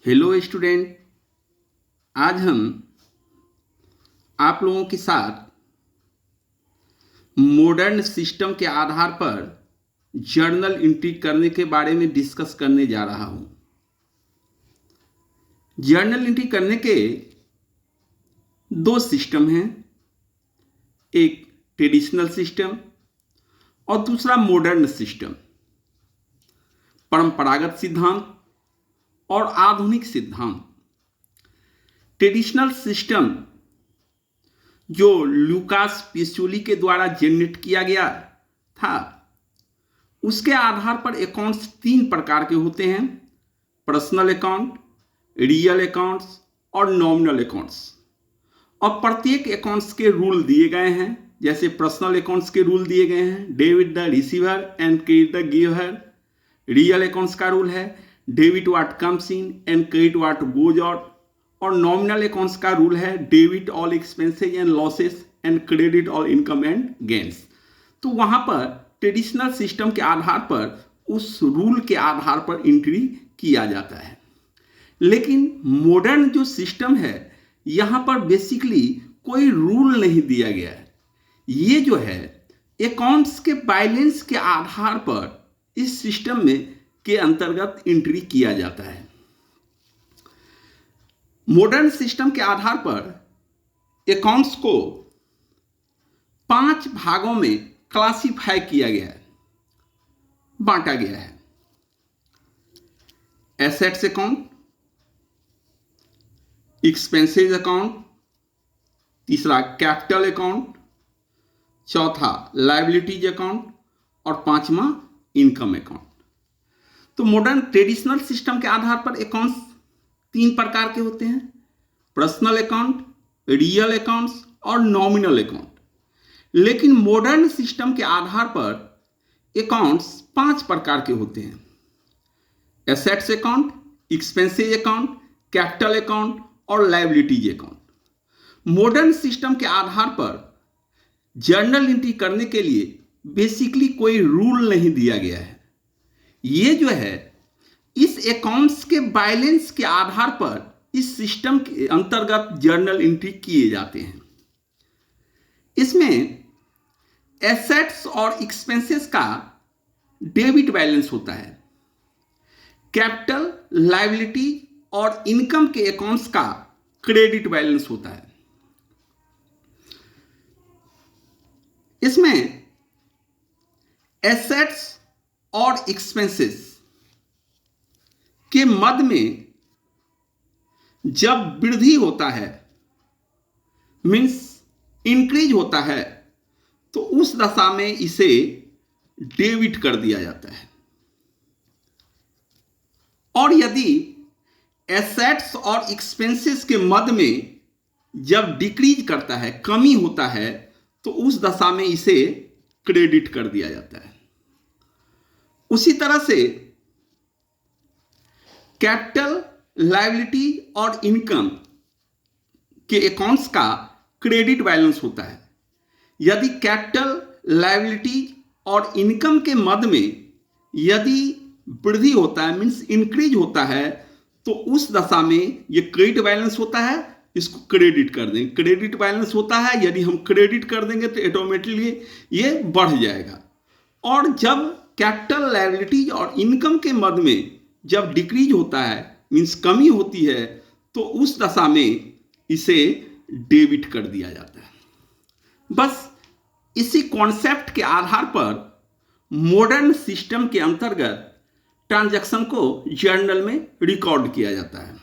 Hello student. आज हम आप लोगों के साथ मॉडर्न सिस्टम के आधार पर जर्नल एंट्री करने के बारे में डिस्कस करने जा रहा हूं। जर्नल एंट्री करने के दो सिस्टम हैं, एक ट्रेडिशनल सिस्टम और दूसरा मॉडर्न सिस्टम। परंपरागत सिद्धांत और आधुनिक सिद्धांत। ट्रेडिशनल सिस्टम जो लूकास पेसियोली के द्वारा जनरेट किया गया था, उसके आधार पर अकाउंट्स तीन प्रकार के होते हैं: पर्सनल अकाउंट, रियल अकाउंट्स और नॉमिनल अकाउंट्स। और प्रत्येक अकाउंट्स के रूल दिए गए हैं। जैसे पर्सनल अकाउंट्स के रूल दिए गए हैं, debit the receiver and credit the giver. Real accounts का रूल है, debit what comes in and credit what goes out. और नॉमिनल अकाउंट्स का रूल है, debit all expenses and losses and credit all income and gains. तो वहां पर traditional system के आधार पर उस रूल के आधार पर एंट्री किया जाता है। लेकिन मॉडर्न जो सिस्टम है, यहां पर बेसिकली कोई रूल नहीं दिया गया है। ये जो है अकाउंट्स के बैलेंस के आधार पर इस सिस्टम में के अंतर्गत एंट्री किया जाता है। मॉडर्न सिस्टम के आधार पर अकाउंट्स को 5 भागों में क्लासिफाई किया गया है, बांटा गया है। एसेट्स अकाउंट, एक्सपेंसेस अकाउंट, तीसरा कैपिटल अकाउंट, चौथा लायबिलिटीज अकाउंट और पांचवा इनकम अकाउंट। तो मॉडर्न ट्रेडिशनल सिस्टम के आधार पर अकाउंट्स 3 प्रकार के होते हैं: पर्सनल अकाउंट, रियल अकाउंट्स और नॉमिनल अकाउंट। लेकिन मॉडर्न सिस्टम के आधार पर अकाउंट्स 5 प्रकार के होते हैं: assets account, expenses account, capital account और लायबिलिटीज अकाउंट। मॉडर्न सिस्टम के आधार पर जर्नल एंट्री करने के लिए बेसिकली कोई रूल नहीं दिया गया है। ये जो है इस अकाउंट्स के बैलेंस के आधार पर इस सिस्टम के अंतर्गत जर्नल एंट्री किए जाते हैं। इसमें एसेट्स और एक्सपेंसेस का डेबिट बैलेंस होता है, कैपिटल, लायबिलिटी और इनकम के अकाउंट्स का क्रेडिट बैलेंस होता है। इसमें एसेट्स और एक्सपेंसेस के मध्य में जब वृद्धि होता है, मीन्स इंक्रीज होता है, तो उस दशा में इसे डेबिट कर दिया जाता है। और यदि एसेट्स और एक्सपेंसेस के मध्य में जब डिक्रीज करता है, कमी होता है, तो उस दशा में इसे क्रेडिट कर दिया जाता है। उसी तरह से कैपिटल, लायबिलिटी और इनकम के अकाउंट्स का क्रेडिट बैलेंस होता है। यदि कैपिटल, लायबिलिटी और इनकम के मध्य में यदि वृद्धि होता है, मीन्स इंक्रीज होता है, तो उस दशा में ये क्रेडिट बैलेंस होता है, इसको क्रेडिट कर देंगे। क्रेडिट बैलेंस होता है, यदि हम क्रेडिट कर देंगे तो ऑटोमेटिकली ये बढ़ जाएगा। और जब कैपिटल, लायबिलिटीज और इनकम के मध्य में जब डिक्रीज होता है, मीन्स कमी होती है, तो उस दशा में इसे डेबिट कर दिया जाता है। बस इसी कॉन्सेप्ट के आधार पर मॉडर्न सिस्टम के अंतर्गत ट्रांजैक्शन को जर्नल में रिकॉर्ड किया जाता है।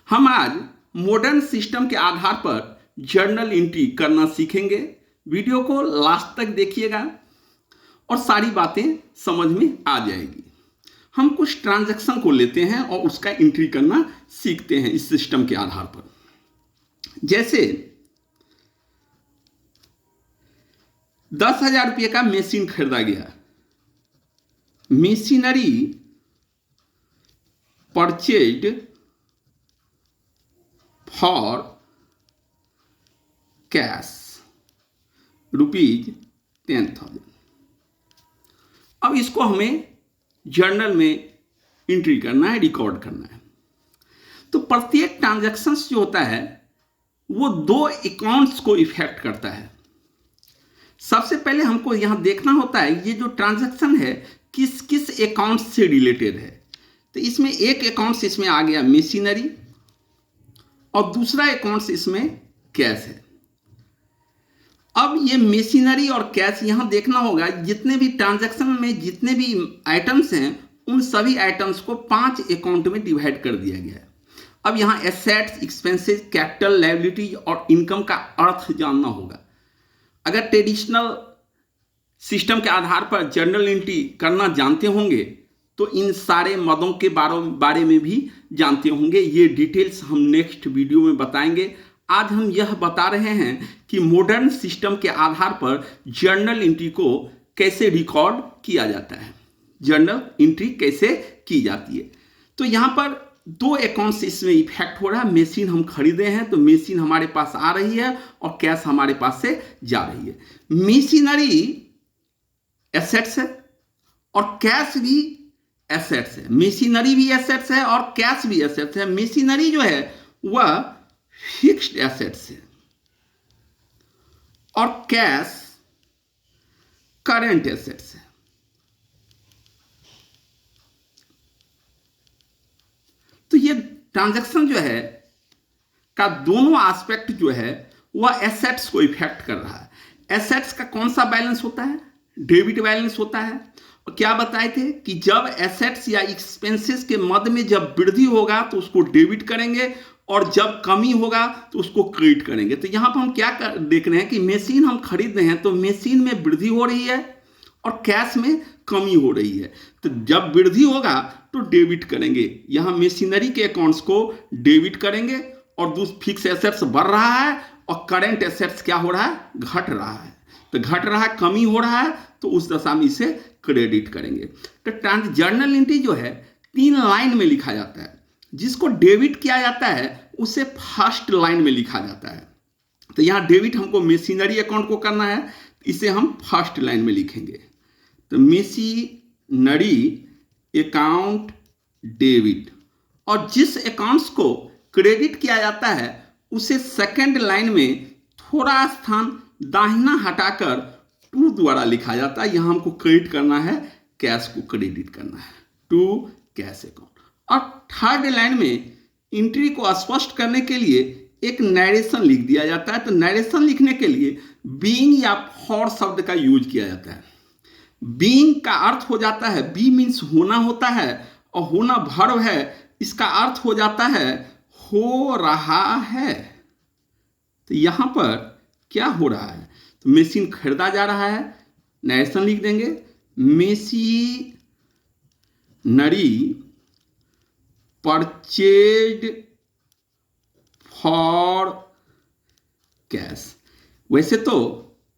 हम आज मॉडर्न सिस्टम के आधार पर जर्नल एंट्री करना सीखेंगे। वीडियो को लास्ट तक देखिएगा और सारी बातें समझ में आ जाएगी। हम कुछ ट्रांजैक्शन को लेते हैं और उसका एंट्री करना सीखते हैं इस सिस्टम के आधार पर। जैसे 10,000 रुपये का मशीन खरीदा गया। Machinery purchased for cash ₹10,000। अब इसको हमें जर्नल में एंट्री करना है, रिकॉर्ड करना है। तो प्रत्येक ट्रांजैक्शंस जो होता है वो दो अकाउंट्स को इफेक्ट करता है। सबसे पहले हमको यहां देखना होता है ये जो ट्रांजैक्शन है किस किस अकाउंट से रिलेटेड है। तो इसमें एक अकाउंट इसमें आ गया मशीनरी और दूसरा अकाउंट इसमें कैश है। अब ये मशीनरी और कैश यहां देखना होगा, जितने भी ट्रांजैक्शन में जितने भी आइटम्स हैं उन सभी आइटम्स को 5 अकाउंट में डिवाइड कर दिया गया है। अब यहां एसेट्स, एक्सपेंसेस, कैपिटल, लायबिलिटी और इनकम का अर्थ जानना होगा। अगर ट्रेडिशनल सिस्टम के आधार पर जर्नल एंट्री करना जानते होंगे तो इन सारे मदों के बारे में भी जानते होंगे। ये डिटेल्स हम नेक्स्ट वीडियो में बताएंगे। आज हम यह बता रहे हैं कि मॉडर्न सिस्टम के आधार पर जर्नल एंट्री को कैसे रिकॉर्ड किया जाता है, जर्नल एंट्री कैसे की जाती है। तो यहां पर दो अकाउंट से इसमें इफेक्ट हो रहा है। मशीन हम खरीदे हैं तो मशीन हमारे पास आ रही है और कैश हमारे पास से जा रही है। मशीनरी एसेट्स है और कैश भी एसेट्स है। मशीनरी भी एसेट्स है और कैश भी एसेट्स है। मशीनरी जो है वह फिक्स्ड एसेट्स है और कैश करंट एसेट्स है। तो ये ट्रांजैक्शन जो है का दोनों एस्पेक्ट जो है वह एसेट्स को इफेक्ट कर रहा है। एसेट्स का कौन सा बैलेंस होता है? डेबिट बैलेंस होता है। और क्या बताए थे कि जब एसेट्स या एक्सपेंसेस के मद में जब वृद्धि होगा तो उसको डेबिट करेंगे और जब कमी होगा तो उसको क्रेडिट करेंगे। तो यहां पर हम क्या देख रहे हैं कि मशीन हम खरीद रहे हैं तो मशीन में वृद्धि हो रही है और कैश में कमी हो रही है। तो जब वृद्धि होगा तो डेबिट करेंगे, यहां मशीनरी के अकाउंट्स को डेबिट करेंगे और फिक्स एसेट्स बढ़ रहा है और करंट एसेट्स क्या हो रहा है? घट रहा है। तो घट रहा है, कमी हो रहा है, तो उस दशा में इसे क्रेडिट करेंगे। तो जर्नल एंट्री जो है 3 लाइन में लिखा जाता है। जिसको डेबिट किया जाता है उसे फर्स्ट लाइन में लिखा जाता है। तो यहां डेबिट हमको मशीनरी अकाउंट को करना है, इसे हम फर्स्ट लाइन में लिखेंगे। तो मशीनरी अकाउंट डेबिट, और जिस अकाउंट्स को क्रेडिट किया जाता है उसे सेकंड लाइन में थोड़ा स्थान दाहिना हटाकर टू द्वारा लिखा जाता है। यहां हमको क्रेडिट करना है, कैश को क्रेडिट करना है, टू कैश अकाउंट। और थर्ड लाइन में एंट्री को स्पष्ट करने के लिए एक नरेशन लिख दिया जाता है। तो नरेशन लिखने के लिए बीइंग या फॉर शब्द का यूज किया जाता है। बीइंग का अर्थ हो जाता है, बी मीन्स होना होता है और होना वर्ब है, इसका अर्थ हो जाता है हो रहा है। तो यहां पर क्या हो रहा है? तो मशीन खरीदा जा रहा है, नरेशन लिख देंगे, मशीनरी परचेज्ड फॉर कैश। वैसे तो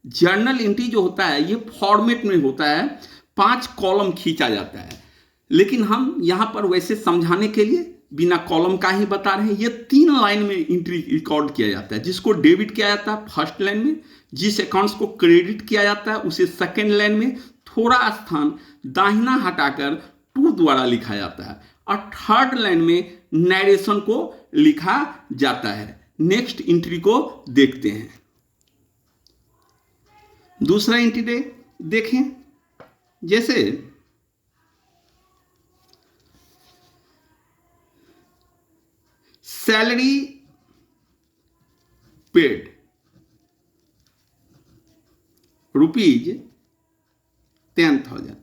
जर्नल एंट्री जो होता है ये फॉर्मेट में होता है, 5 कॉलम खींचा जाता है, लेकिन हम यहां पर वैसे समझाने के लिए बिना कॉलम का ही बता रहे हैं। ये 3 लाइन में एंट्री रिकॉर्ड किया जाता है। जिसको डेबिट किया जाता है फर्स्ट लाइन में, जिस अकाउंट्स को क्रेडिट किया जाता है उसे सेकेंड लाइन में थोड़ा स्थान दाहिना हटाकर टू द्वारा लिखा जाता है और थर्ड लाइन में नरेशन को लिखा जाता है। नेक्स्ट एंट्री को देखते हैं। दूसरा एंट्री देखें, जैसे सैलरी पेड रुपीज 10,000।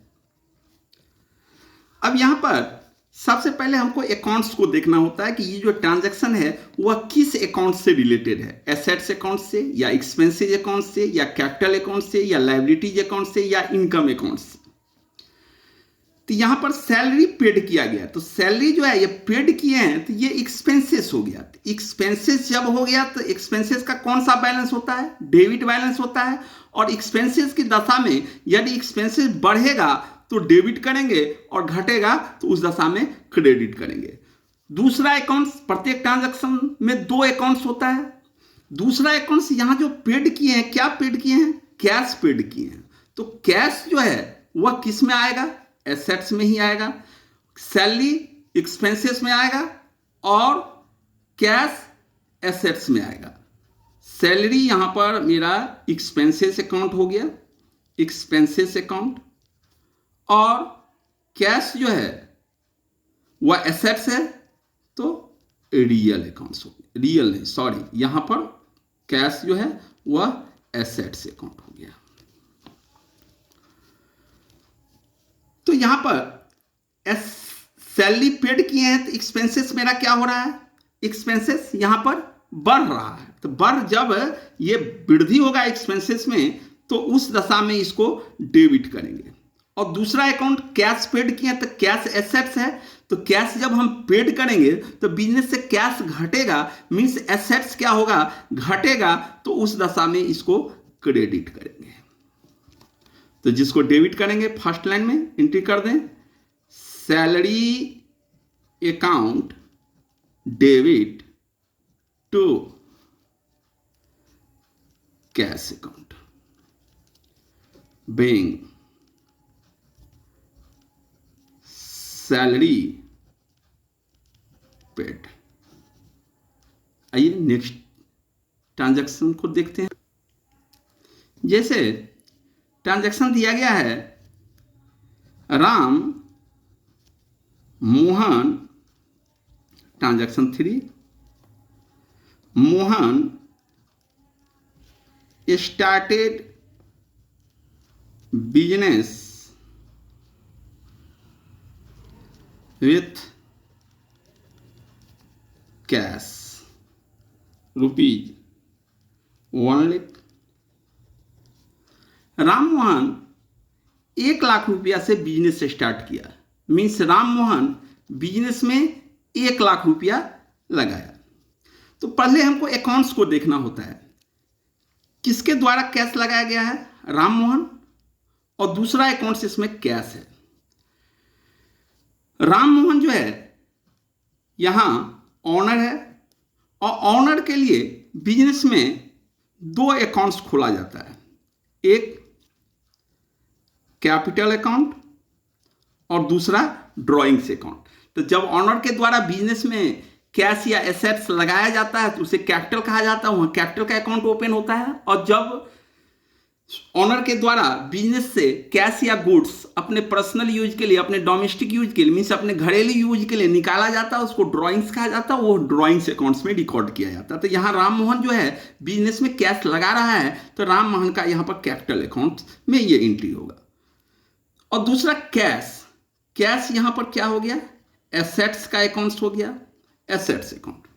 अब यहां पर सबसे पहले हमको अकाउंट्स को देखना होता है कि ये जो ट्रांजैक्शन है वह किस अकाउंट से रिलेटेड है। एसेट्स अकाउंट से या एक्सपेंसेस अकाउंट से या कैपिटल अकाउंट से या लायबिलिटीज अकाउंट से या इनकम अकाउंट से। तो यहां पर सैलरी पेड किया गया, तो सैलरी जो है ये पेड किए हैं तो ये एक्सपेंसेस हो गया। एक्सपेंसेस जब हो गया तो एक्सपेंसेस का कौन सा बैलेंस होता है? डेबिट बैलेंस होता है। और एक्सपेंसेस की दशा में यदि एक्सपेंसेस बढ़ेगा तो डेबिट करेंगे और घटेगा तो उस दशा में क्रेडिट करेंगे। दूसरा अकाउंट्स, प्रत्येक ट्रांजैक्शन में 2 अकाउंट्स होता है। दूसरा अकाउंट्स यहां जो पेड किए हैं, क्या पेड किए हैं? कैश पेड किए हैं। तो कैश जो है वह किस में आएगा? एसेट्स में ही आएगा। सैलरी एक्सपेंसेस में आएगा और कैश एसेट्स में आएगा। सैलरी यहां पर मेरा एक्सपेंसेस अकाउंट हो गया, एक्सपेंसेस अकाउंट, और कैश जो है वह एसेट्स है तो रियल अकाउंट्स हो गया, रियल नहीं सॉरी, यहां पर कैश जो है वह एसेट्स अकाउंट हो गया। तो यहां पर सैलरी पेड किए हैं तो एक्सपेंसेस मेरा क्या हो रहा है, एक्सपेंसेस यहां पर बढ़ रहा है। तो जब ये वृद्धि होगा एक्सपेंसेस में तो उस दशा में इसको डेबिट करेंगे। और दूसरा अकाउंट कैश पेड किया तो कैश एसेट्स है, तो कैश जब हम पेड करेंगे तो बिजनेस से कैश घटेगा, मींस एसेट्स क्या होगा, घटेगा, तो उस दशा में इसको क्रेडिट करेंगे। तो जिसको डेबिट करेंगे फर्स्ट लाइन में एंट्री कर दें, salary account debit to cash account being salary paid. आइए नेक्स्ट ट्रांजैक्शन को देखते हैं। जैसे ट्रांजैक्शन दिया गया है Ram Mohan, transaction 3, Mohan started business with cash rupees 1 lakh. Ram Mohan 1 lakh रुपया से बिजनेस स्टार्ट किया, मीन्स राम मोहन बिजनेस में 1 लाख रुपया लगाया। तो पहले हमको अकाउंट्स को देखना होता है, किसके द्वारा कैश लगाया गया है, राम मोहन, और दूसरा अकाउंट्स इसमें कैश है। राम मोहन जो है यहां ऑनर है, और ऑनर के लिए बिजनेस में 2 अकाउंट्स खोला जाता है, एक कैपिटल अकाउंट और दूसरा ड्रॉइंग्स अकाउंट। तो जब ऑनर के द्वारा बिजनेस में कैश या एसेट्स लगाया जाता है तो उसे कैपिटल कहा जाता है, वहां कैपिटल का अकाउंट ओपन होता है। और जब ऑनर के द्वारा बिजनेस से कैश या गुड्स अपने पर्सनल यूज के लिए, अपने डोमेस्टिक यूज के लिए, मीन्स अपने घरेलू यूज के लिए निकाला जाता है, उसको ड्राइंग्स कहा जाता है, वो ड्राइंग्स अकाउंट्स में रिकॉर्ड किया जाता है। तो यहाँ राम मोहन जो है बिजनेस में कैश लगा रहा है, तो राम मोहन का यहाँ पर कैपिटल अकाउंट में ये एंट्री होगा। और दूसरा कैश, कैश यहाँ पर क्या हो गया, एसेट्स का अकाउंट हो गया, एसेट्स अकाउंट।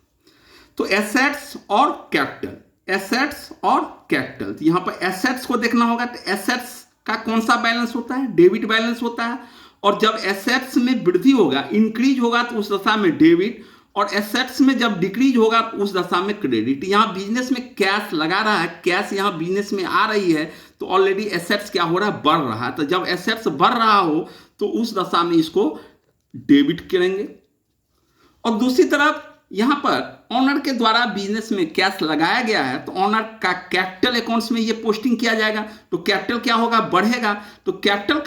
तो एसेट्स और कैपिटल, एसेट्स और कैपिटल, तो यहां पर एसेट्स को देखना होगा। तो एसेट्स का कौन सा बैलेंस होता है, डेबिट बैलेंस होता है। और जब एसेट्स में वृद्धि होगा, इंक्रीज होगा, तो उस दशा में डेबिट, और एसेट्स में जब डिक्रीज होगा तो उस दशा में क्रेडिट। यहां बिजनेस में कैश लगा रहा है, कैश यहां बिजनेस में आ रही है, तो ऑलरेडी एसेट्स क्या हो रहा है, बढ़ रहा है। तो जब एसेट्स बढ़ रहा हो तो उस दशा में इसको डेबिट करेंगे। और दूसरी तरफ यहां पर ऑनर के द्वारा बिजनेस में कैश लगाया गया है, तो ऑनर का कैपिटल अकाउंट्स में ये पोस्टिंग किया जाएगा, तो कैपिटल क्या होगा, बढ़ेगा। तो कैपिटल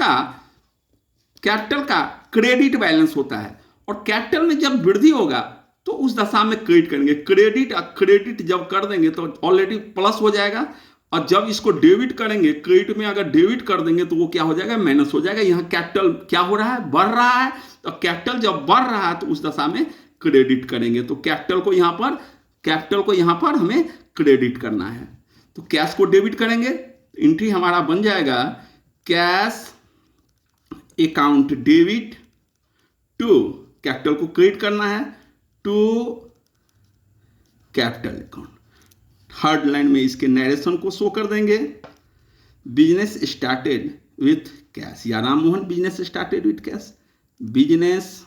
का क्रेडिट बैलेंस होता है, और कैपिटल में जब वृद्धि होगा तो उस दशा में क्रेडिट करेंगे। क्रेडिट जब कर देंगे तो ऑलरेडी प्लस हो जाएगा, और जब इसको डेबिट करेंगे, क्रेडिट में अगर डेबिट कर देंगे तो वो क्या हो जाएगा, माइनस हो जाएगा। यहाँ कैपिटल क्या हो रहा है, बढ़ रहा है, तो कैपिटल जब बढ़ रहा है तो उस दशा में क्रेडिट करेंगे। तो कैपिटल को यहां पर हमें क्रेडिट करना है, तो कैश को डेबिट करेंगे। एंट्री हमारा बन जाएगा cash account debit to, capital को क्रेडिट करना है, to capital account. Third line में इसके नरेशन को शो कर देंगे, बिजनेस स्टार्टेड विथ कैश, या Ram Mohan business started with cash, business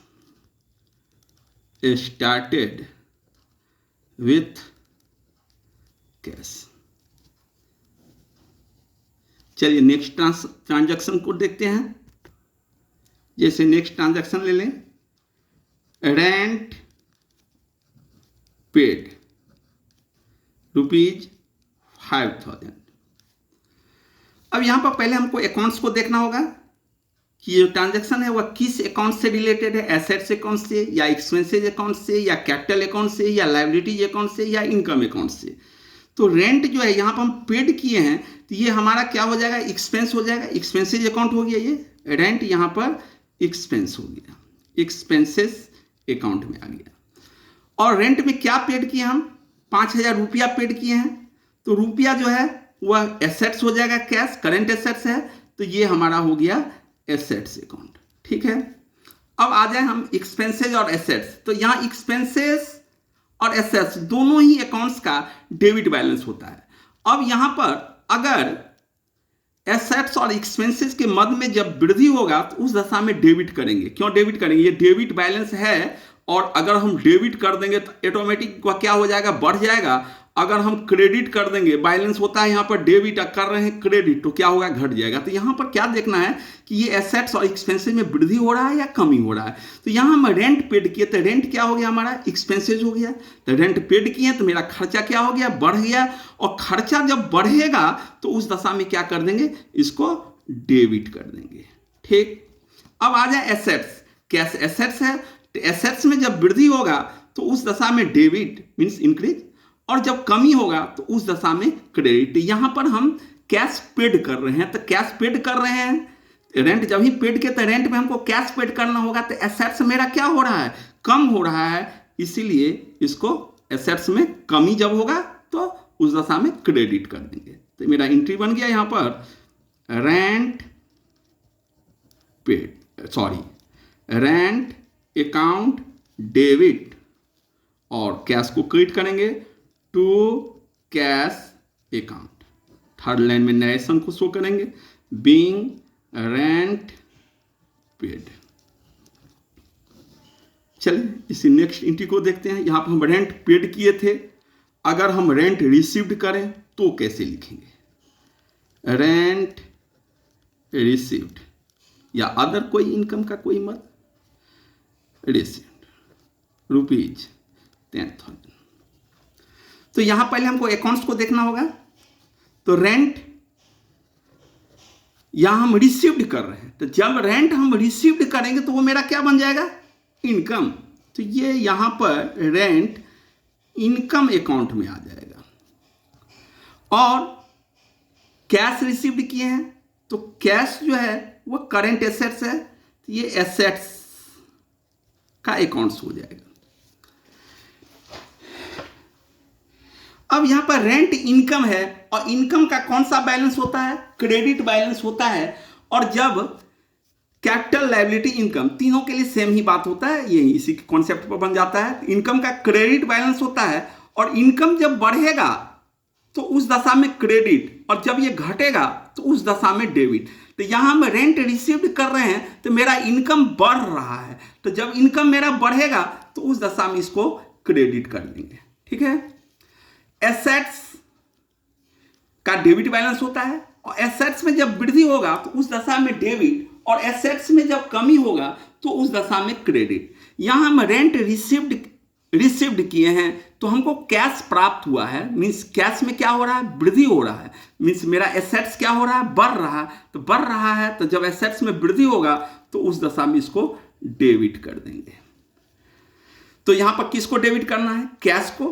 started with cash. चलिए नेक्स्ट ट्रांजैक्शन को देखते हैं। जैसे नेक्स्ट ट्रांजैक्शन ले लें, रेंट पेड ₹5,000। अब यहां पर पहले हमको अकाउंट्स को देखना होगा। कि ये ट्रांजैक्शन है वह किस अकाउंट से रिलेटेड है, एसेट्स अकाउंट से या एक्सपेंसेज अकाउंट से या कैपिटल अकाउंट से या लायबिलिटीज अकाउंट से या इनकम अकाउंट से। तो रेंट जो है यहाँ पर हम पेड किए हैं तो ये हमारा क्या हो जाएगा, एक्सपेंस हो जाएगा, एक्सपेंसेज अकाउंट हो गया, ये रेंट यहाँ पर एक्सपेंस हो गया, एक्सपेंसेस अकाउंट में आ गया। और रेंट में क्या पेड किए हम, 5,000 रुपया पेड किए हैं, तो रुपया जो है वह एसेट्स हो जाएगा, कैश करेंट एसेट्स है, तो ये हमारा हो गया एसेट्स अकाउंट। ठीक है, अब आ जाए हम एक्सपेंसेज और एसेट्स। तो यहाँ एक्सपेंसेस और एसेट्स दोनों ही अकाउंट्स का डेबिट बैलेंस होता है। अब यहाँ पर अगर एसेट्स और एक्सपेंसेस के मद में जब वृद्धि होगा तो उस दशा में डेबिट करेंगे। क्यों डेबिट करेंगे, ये डेबिट बैलेंस है और अगर हम डेबिट कर देंगे तो ऑटोमेटिक क्या हो जाएगा, बढ़ जाएगा। अगर हम क्रेडिट कर देंगे, बैलेंस होता है यहाँ पर डेबिट, कर रहे हैं क्रेडिट, तो क्या होगा, घट जाएगा। तो यहाँ पर क्या देखना है कि ये एसेट्स और एक्सपेंसेस में वृद्धि हो रहा है या कमी हो रहा है। तो यहाँ हम रेंट पेड किए तो रेंट क्या हो गया, हमारा एक्सपेंसेस हो गया। तो रेंट पेड किए तो मेरा खर्चा क्या हो गया, बढ़ गया। और खर्चा जब बढ़ेगा तो उस दशा में क्या कर देंगे, इसको डेबिट कर देंगे। ठीक, अब आ जाए एसेट्स। कैश एसेट्स है, तो एसेट्स में जब वृद्धि होगा तो उस दशा में डेबिट मीन्स इंक्रीज, और जब कमी होगा तो उस दशा में क्रेडिट। यहां पर हम कैश पेड कर रहे हैं, तो कैश पेड कर रहे हैं, रेंट जब ही पेड किया तो रेंट में हमको कैश पेड करना होगा, तो एसेट्स मेरा क्या हो रहा है, कम हो रहा है, इसीलिए इसको एसेट्स में कमी जब होगा तो उस दशा में क्रेडिट कर देंगे। तो मेरा एंट्री बन गया यहां पर rent paid, rent account debit, और कैश को क्रेडिट करेंगे to cash account. Third line में नरेशन को शो करेंगे, बीइंग रेंट पेड। चलिए इसी नेक्स्ट एंट्री को देखते हैं। यहां पर हम रेंट पेड किए थे, अगर हम रेंट रिसीव्ड करें तो कैसे लिखेंगे, रेंट रिसीव्ड या अदर कोई इनकम का कोई मत, रिसीव्ड रुपीज 10,000। तो यहां पहले हमको अकाउंट्स को देखना होगा। तो रेंट यहां हम रिसीव्ड कर रहे हैं, तो जब रेंट हम रिसीव्ड करेंगे तो वो मेरा क्या बन जाएगा, इनकम। तो ये यहां पर रेंट इनकम अकाउंट में आ जाएगा। और कैश रिसीव्ड किए हैं तो कैश जो है वो करेंट एसेट्स है, तो ये एसेट्स का अकाउंट्स हो जाएगा। अब यहां पर रेंट इनकम है, और इनकम का कौन सा बैलेंस होता है, क्रेडिट बैलेंस होता है। और जब कैपिटल लायबिलिटी इनकम, तीनों के लिए सेम ही बात होता है, ये इसी के कॉन्सेप्ट पर बन जाता है। इनकम का क्रेडिट बैलेंस होता है, और इनकम जब बढ़ेगा तो उस दशा में क्रेडिट, और जब ये घटेगा तो उस दशा में डेबिट। तो यहां हम रेंट रिसीव्ड कर रहे हैं तो मेरा इनकम बढ़ रहा है, तो जब इनकम मेरा बढ़ेगा तो उस दशा में इसको क्रेडिट कर देंगे। ठीक है, एसेट्स का डेबिट बैलेंस होता है, और एसेट्स में जब वृद्धि होगा तो उस दशा में डेबिट, और एसेट्स में जब कमी होगा तो उस दशा में क्रेडिट। यहां हम रेंट रिसीव्ड किए हैं तो हमको कैश प्राप्त हुआ है, मीन्स कैश में क्या हो रहा है, वृद्धि हो रहा है, मीन्स मेरा एसेट्स क्या हो रहा है, बढ़ रहा है। तो बढ़ रहा है तो जब एसेट्स में वृद्धि होगा तो उस दशा में इसको डेबिट कर देंगे। तो यहां पर किसको डेबिट करना है, कैश को।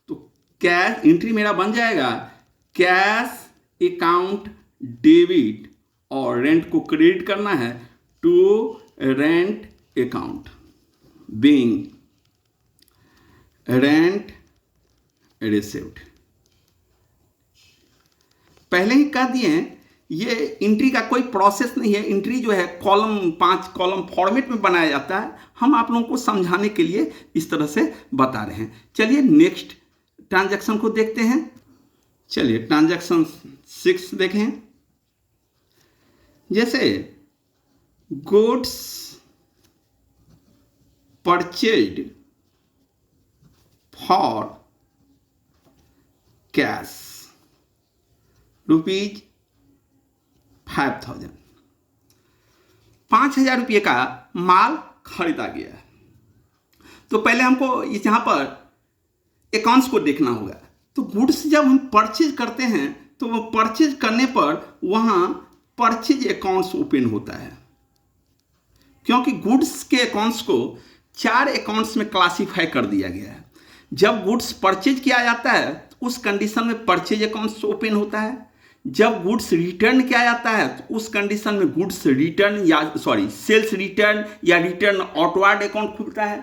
तो कैश एंट्री मेरा बन जाएगा कैश अकाउंट डेबिट, और रेंट को क्रेडिट करना है to rent account, being rent received. पहले ही कह दिए हैं ये एंट्री का कोई प्रोसेस नहीं है। एंट्री जो है कॉलम 5 कॉलम फॉर्मेट में बनाया जाता है। हम आप लोगों को समझाने के लिए इस तरह से बता रहे हैं। चलिए नेक्स्ट ट्रांजैक्शन को देखते हैं। चलिए ट्रांजैक्शन 6 देखें। जैसे goods purchased for cash rupees 5,000, 5,000 रुपये का माल खरीदा गया है। तो पहले हमको यहाँ पर अकाउंट्स को देखना होगा। तो गुड्स जब हम परचेज करते हैं तो वो परचेज करने पर वहाँ परचेज अकाउंट्स ओपन होता है। क्योंकि गुड्स के अकाउंट्स को 4 अकाउंट्स में क्लासीफाई कर दिया गया है। जब गुड्स परचेज किया जाता है तो उस कंडीशन में परचेज अकाउंट्स ओपन होता है। जब गुड्स रिटर्न किया जाता है तो उस कंडीशन में गुड्स रिटर्न या सेल्स रिटर्न या रिटर्न आउटवर्ड अकाउंट खुलता है।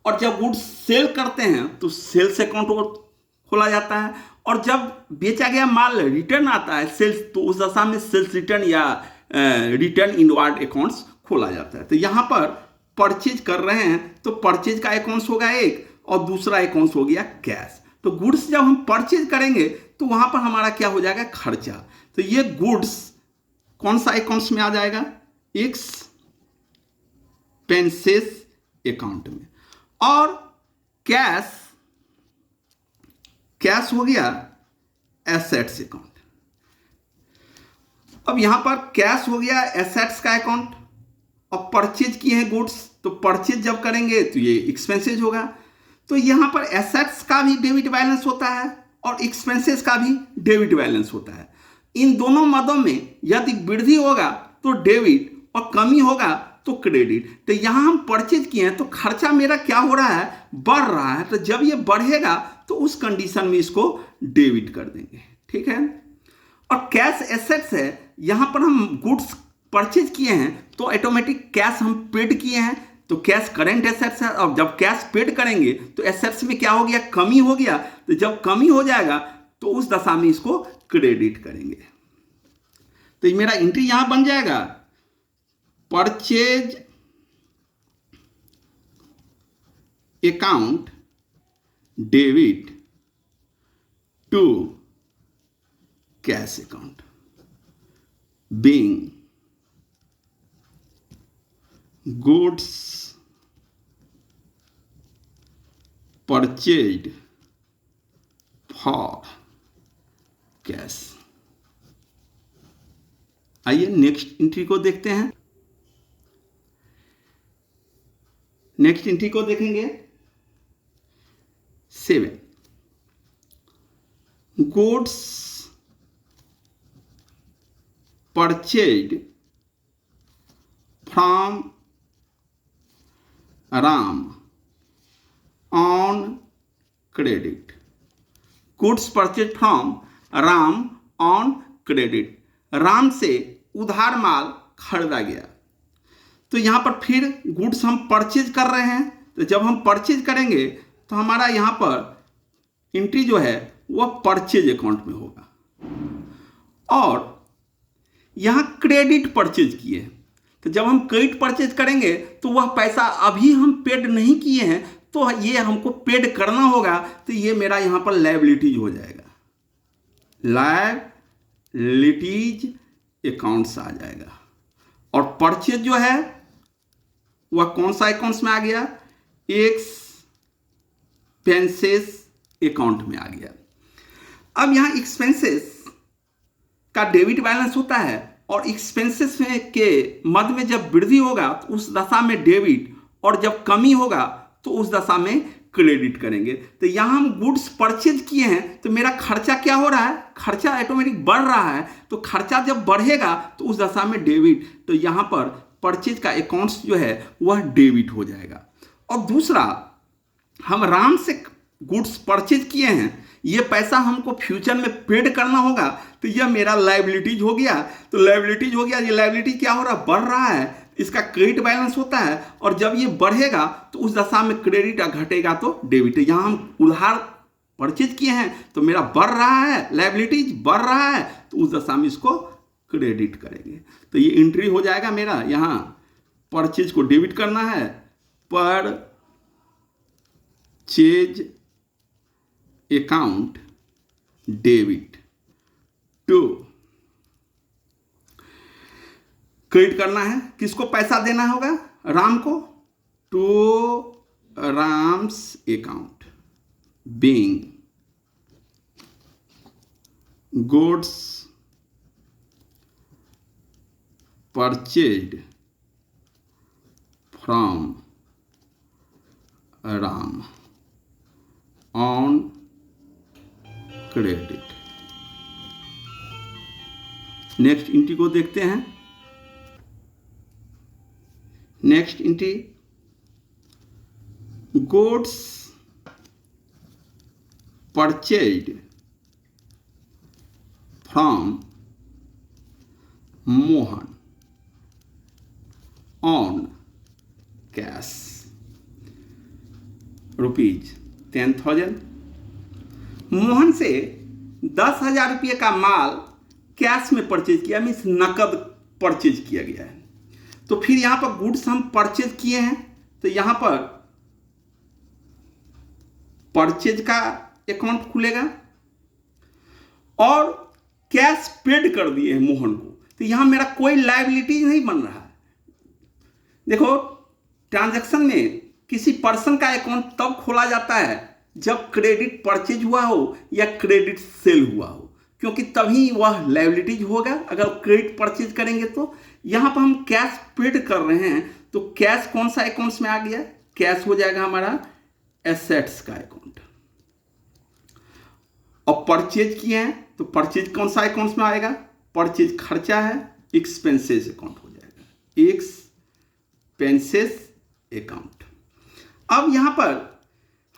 और जब गुड्स सेल करते हैं तो सेल्स अकाउंट खोला जाता है। और जब बेचा गया माल रिटर्न आता है सेल्स, तो उस दशा में सेल्स रिटर्न या रिटर्न इनवर्ड अकाउंट्स खोला जाता है। तो यहाँ पर परचेज कर रहे हैं तो परचेज का अकाउंट्स होगा एक और दूसरा अकाउंट्स हो गया कैश। तो गुड्स जब हम परचेज करेंगे तो वहां पर हमारा क्या हो जाएगा, खर्चा। तो ये गुड्स कौन सा अकाउंट्स में आ जाएगा, एक्सपेंसेस अकाउंट में। और कैश हो गया एसेट्स अकाउंट। अब यहां पर कैश हो गया एसेट्स का अकाउंट और परचेज किए हैं गुड्स, तो परचेज जब करेंगे तो ये एक्सपेंसेज होगा। तो यहां पर एसेट्स का भी डेबिट बैलेंस होता है और एक्सपेंसेस का भी डेबिट बैलेंस होता है। इन दोनों मदों में यदि वृद्धि होगा तो डेबिट और कमी होगा तो क्रेडिट। तो यहां हम परचेज किए हैं तो खर्चा मेरा क्या हो रहा है, बढ़ रहा है। तो जब ये बढ़ेगा तो उस कंडीशन में इसको डेबिट कर देंगे, ठीक है। और कैश एसेट्स है, यहां पर हम गुड्स परचेज किए हैं तो ऑटोमेटिक कैश हम पेड किए हैं, तो कैश करेंट एसेट्स है। और जब कैश पेड करेंगे तो एसेट्स में क्या हो गया, कमी हो गया। तो जब कमी हो जाएगा तो उस दशा में इसको क्रेडिट करेंगे। तो मेरा एंट्री यहां बन जाएगा, purchase account debit to cash account being goods purchased for cash. आइए नेक्स्ट एंट्री को देखते हैं। नेक्स्ट एंट्री को देखेंगे 7, goods purchased from Ram on credit. Goods purchase from Ram on credit, Ram से उधार माल खरीदा गया। तो यहाँ पर फिर गुड्स हम परचेज कर रहे हैं। तो जब हम परचेज करेंगे तो हमारा यहाँ पर एंट्री जो है वह परचेज अकाउंट में होगा। और यहाँ क्रेडिट परचेज किए हैं, तो जब हम क्रेडिट परचेज करेंगे तो वह पैसा अभी हम पेड नहीं किए हैं तो ये हमको पेड करना होगा। तो ये मेरा यहाँ पर लायबिलिटीज हो जाएगा, लायबिलिटीज अकाउंट्स आ जाएगा। और परचेज जो है वह कौन सा अकाउंट्स में आ गया, एक्सपेंसेस अकाउंट में आ गया। अब यहां एक्सपेंसेस का डेबिट बैलेंस होता है और एक्सपेंसेस में के मद में जब वृद्धि होगा तो उस दशा में डेबिट और जब कमी होगा तो उस दशा में क्रेडिट करेंगे। तो यहां हम गुड्स परचेज किए हैं तो मेरा खर्चा क्या हो रहा है, खर्चा ऑटोमेटिक बढ़ रहा है। तो खर्चा जब बढ़ेगा तो उस दशा में डेबिट, तो यहां पर परचेज का अकाउंट्स जो है वह डेबिट हो जाएगा। और दूसरा, हम राम से गुड्स परचेज किए हैं, ये पैसा हमको फ्यूचर में पेड करना होगा। तो यह मेरा लायबिलिटीज हो गया। तो लायबिलिटीज हो गया, ये लायबिलिटी क्या हो रहा है, बढ़ रहा है। इसका क्रेडिट बैलेंस होता है और जब ये बढ़ेगा तो उस दशा में क्रेडिट, घटेगा तो डेबिट। यहाँ हम उधार परचेज किए हैं तो मेरा बढ़ रहा है, लायबिलिटीज बढ़ रहा है, तो उस दशा में इसको क्रेडिट करेंगे। तो ये एंट्री हो जाएगा मेरा, यहाँ परचेज को डेबिट करना है, purchase account debit to credit करना है। किसको पैसा देना होगा, राम को, to Ram's account being goods purchased from Ram on credit. Next entry को देखते हैं। Next entry, goods purchased from Mohan on cash ₹10,000। Mohan से 10,000 रुपये का माल कैश में परचेज किया, मीन्स नकद परचेज किया गया है। तो फिर यहां पर गुड्स हम परचेज किए हैं, तो यहां पर परचेज का अकाउंट खुलेगा और कैश पेड कर दिए हैं मोहन को, तो यहां मेरा कोई लायबिलिटी नहीं बन रहा है। देखो, ट्रांजैक्शन में किसी पर्सन का अकाउंट तब खोला जाता है जब क्रेडिट परचेज हुआ हो या क्रेडिट सेल हुआ हो, क्योंकि तभी वह लायबिलिटीज होगा अगर क्रेडिट परचेज करेंगे। तो यहां पर हम कैश पेड कर रहे हैं, तो कैश कौन सा अकाउंट्स में आ गया? कैश हो जाएगा हमारा एसेट्स का अकाउंट। और परचेज किए हैं तो परचेज कौन सा अकाउंट्स में आएगा? परचेज खर्चा है, एक्सपेंसेस अकाउंट हो जाएगा, एक्सपेंसेस अकाउंट। अब यहां पर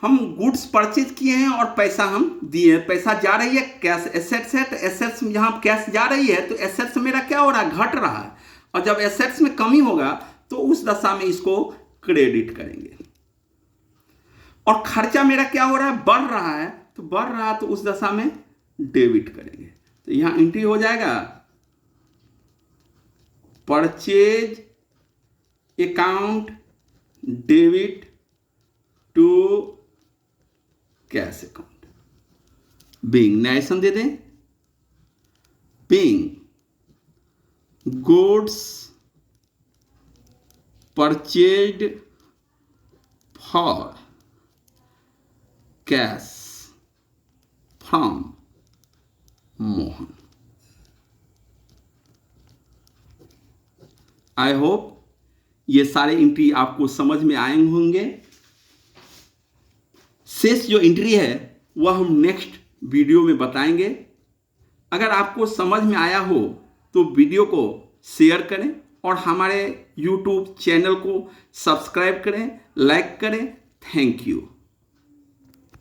हम गुड्स परचेज किए हैं और पैसा हम दिए हैं, पैसा जा रही है, कैश एसेट्स है, तो एसेट्स में जहां कैश जा रही है तो एसेट्स मेरा क्या हो रहा है? घट रहा है। और जब एसेट्स में कमी होगा तो उस दशा में इसको क्रेडिट करेंगे। और खर्चा मेरा क्या हो रहा है? बढ़ रहा है, तो बढ़ रहा है तो उस दशा में डेबिट करेंगे। तो यहां एंट्री हो जाएगा purchase account debit to cash account. Being narration दे दें, being goods purchased for cash from Mohan. I hope ये सारे एंट्री आपको समझ में आए होंगे। शेष जो एंट्री है वह हम नेक्स्ट वीडियो में बताएंगे। अगर आपको समझ में आया हो तो वीडियो को शेयर करें और हमारे YouTube चैनल को सब्सक्राइब करें, लाइक करें। Thank you.